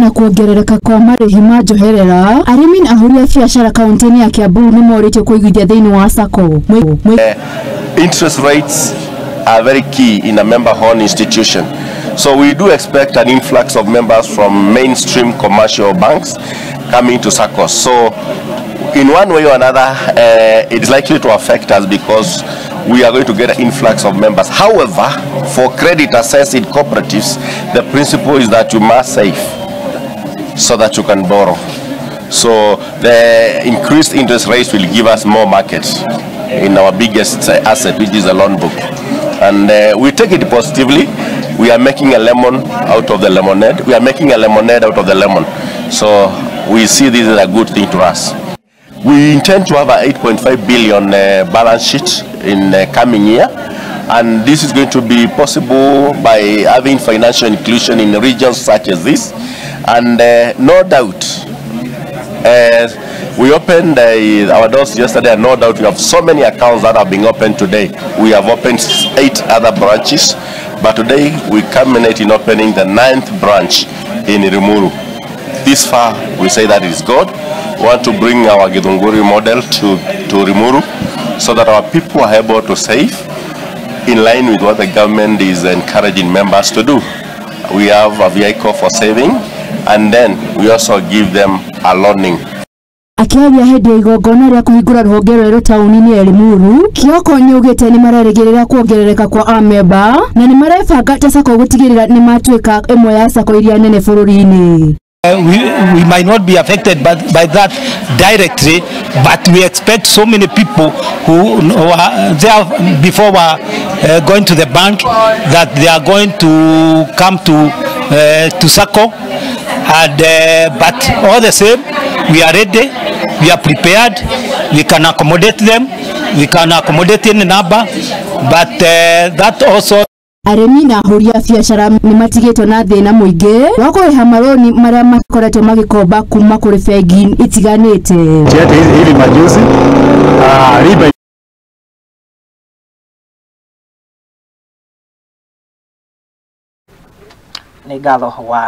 na kuongerereka kwa Marihi ma Njoherera, Arimi na Uria biacara Kaunti ya Kiambu Nimoritio Kuigithia thĩinĩ wa Sacco. Interest rates are very key in a member-owned institution. So we do expect an influx of members from mainstream commercial banks coming to Sacco. So in one way or another, it is likely to affect us because we are going to get an influx of members. However, for credit assessed in cooperatives, the principle is that you must save so that you can borrow. So the increased interest rates will give us more markets in our biggest asset, which is the loan book. And we take it positively. We are making a lemon out of the lemonade. We are making a lemonade out of the lemon. So we see this as a good thing to us. We intend to have a 8.5 billion balance sheet in the coming year, and this is going to be possible by having financial inclusion in regions such as this. And no doubt, we opened our doors yesterday, and no doubt we have so many accounts that are being opened today. We have opened 8 other branches, but today we culminate in opening the 9th branch in Rimuru. This far, we say that is good. We want to bring our Gicunji model to Rimuru so that our people are able to save in line with what the government is encouraging members to do. We have a vehicle for saving, and then we also give them a loaning. Akiaria hende igongona ria kuhingura ruhonge rweru tauni-ini ya Rimuru, Kioko niugite ni mareregerera kuongerereka kwa amemba na ni marebanga ta Sacco gutigirira ni matuika imwe ya Sacco iria nene bururi-ini. We might not be affected by that directly, but we expect so many people who are there before going to the bank that they are going to come to Sacco, and but all the same, we are ready, we are prepared, we can accommodate them, we can accommodate in number, but that also. Arimi na Uria biacara ni matigitwo na thina muingi wa kuriha maroni maria makoretwo magikomba kuma kuri bengi itiganite. Hili majuzi riba ni gatho wa